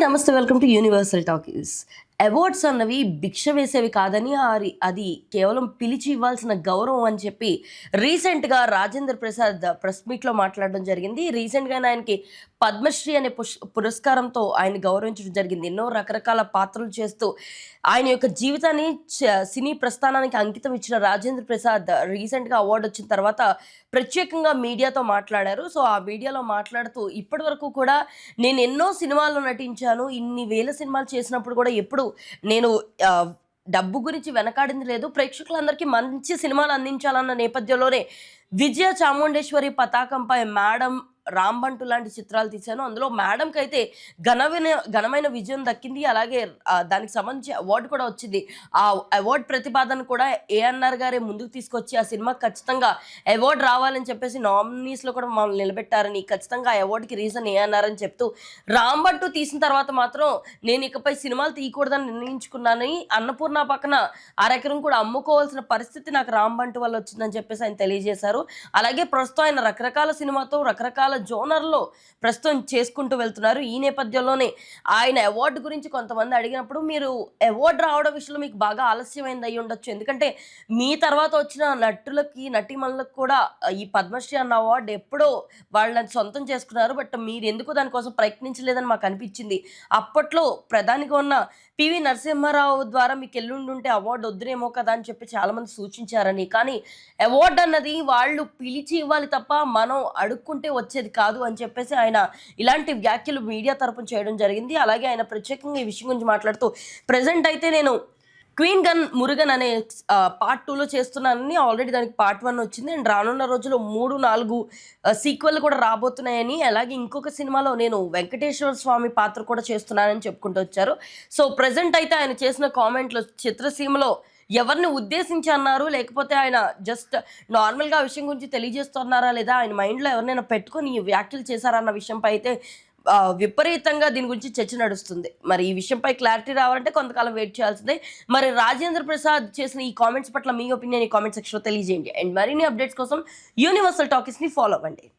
నమస్తే, welcome to universal talkies. Awards అన్నవి భిక్ష వేసేవి కాదని, అది కేవలం పిలిచి ఇవ్వాల్సిన గౌరవం అని చెప్పి రీసెంట్గా రాజేంద్ర ప్రసాద్ ప్రెస్ మీట్లో మాట్లాడడం జరిగింది. రీసెంట్గానే ఆయనకి పద్మశ్రీ అనే పురస్కారంతో ఆయన గౌరవించడం జరిగింది. ఎన్నో రకరకాల పాత్రలు చేస్తూ ఆయన యొక్క జీవితాన్ని సినీ ప్రస్థానానికి అంకితం ఇచ్చిన రాజేంద్ర ప్రసాద్ రీసెంట్గా అవార్డు వచ్చిన తర్వాత ప్రత్యేకంగా మీడియాతో మాట్లాడారు. సో ఆ వీడియోలో మాట్లాడుతూ ఇప్పటి వరకు కూడా నేను ఎన్నో సినిమాల్లో నటించాను, ఇన్ని వేల సినిమాలు చేసినప్పుడు కూడా ఎప్పుడు నేను డబ్బు గురించి వెనకాడింది లేదు. ప్రేక్షకులందరికీ మంచి సినిమాలు అందించాలన్న నేపథ్యంలోనే విజయ చాముండేశ్వరి పతాకంపై మేడం, రాంబంటు లాంటి చిత్రాలు తీశాను. అందులో మేడంకి అయితే ఘనమైన విజయం దక్కింది. అలాగే దానికి సంబంధించి అవార్డు కూడా వచ్చింది. ఆ అవార్డు ప్రతిపాదన కూడా ఏఎన్ఆర్ గారే ముందుకు తీసుకొచ్చి ఆ సినిమాకి ఖచ్చితంగా అవార్డు రావాలని చెప్పేసి నామినీస్లో కూడా మమ్మల్ని నిలబెట్టారని, ఖచ్చితంగా ఆ అవార్డుకి రీజన్ ఏఎన్ఆర్ అని చెప్తూ, రాంబంటు తీసిన తర్వాత మాత్రం నేను ఇకపై సినిమాలు తీయకూడదని నిర్ణయించుకున్నానని, అన్నపూర్ణ పక్కన అరెకరం కూడా అమ్ముకోవాల్సిన పరిస్థితి నాకు రాంబంటు వల్ల వచ్చిందని చెప్పేసి ఆయన తెలియజేశారు. అలాగే ప్రస్తుతం ఆయన రకరకాల సినిమాతో రకరకాల జోనర్లో ప్రస్తుతం చేసుకుంటూ వెళ్తున్నారు. ఈ నేపథ్యంలోనే ఆయన అవార్డు గురించి కొంతమంది అడిగినప్పుడు, మీరు అవార్డు రావడం విషయంలో మీకు బాగా ఆలస్యమైంది అయ్యి ఉండొచ్చు, ఎందుకంటే మీ తర్వాత వచ్చిన నటులకి, నటీమణులకు కూడా ఈ పద్మశ్రీ అన్న అవార్డు ఎప్పుడో వాళ్ళని సొంతం చేసుకున్నారు. బట్ మీరు ఎందుకు దానికోసం ప్రయత్నించలేదని మాకు అనిపించింది. అప్పట్లో ప్రధానిగా ఉన్న పివి నరసింహారావు ద్వారా మీకు ఎల్లుండుంటే అవార్డు వద్దురేమో కదా అని చెప్పి చాలామంది సూచించారని. కానీ అవార్డు అన్నది వాళ్ళు పిలిచి ఇవ్వాలి తప్ప మనం అడుక్కుంటే వచ్చేది కాదు అని చెప్పేసి ఆయన ఇలాంటి వ్యాఖ్యలు మీడియా తరపున చేయడం జరిగింది. అలాగే ఆయన ప్రత్యేకంగా ఈ విషయం గురించి మాట్లాడుతూ, ప్రజెంట్ అయితే నేను క్వీన్ గన్ మురుగన్ అనే పార్ట్ 2లో చేస్తున్నానని, ఆల్రెడీ దానికి పార్ట్ 1 వచ్చింది అండ్ రానున్న రోజుల్లో 3-4 సీక్వెల్ కూడా రాబోతున్నాయని, అలాగే ఇంకొక సినిమాలో నేను వెంకటేశ్వర స్వామి పాత్ర కూడా చేస్తున్నానని చెప్పుకుంటూ వచ్చారు. సో ప్రజెంట్ అయితే ఆయన చేసిన కామెంట్లు చిత్రసీమలో ఎవరిని ఉద్దేశించి అన్నారు, లేకపోతే ఆయన జస్ట్ నార్మల్గా ఆ విషయం గురించి తెలియజేస్తున్నారా, లేదా ఆయన మైండ్లో ఎవరినైనా పెట్టుకొని ఈ వ్యాఖ్యలు చేశారన్న విషయంపై అయితే విపరీతంగా దీని గురించి చర్చ నడుస్తుంది. మరి ఈ విషయంపై క్లారిటీ రావాలంటే కొంతకాలం వెయిట్ చేయాల్సిందే. మరి రాజేంద్ర ప్రసాద్ చేసిన ఈ కామెంట్స్ పట్ల మీ ఒపీనియన్ ఈ కామెంట్ సెక్షన్లో తెలియజేయండి. అండ్ మరిన్ని అప్డేట్స్ కోసం యూనివర్సల్ టాకీస్ని ఫాలో అవ్వండి.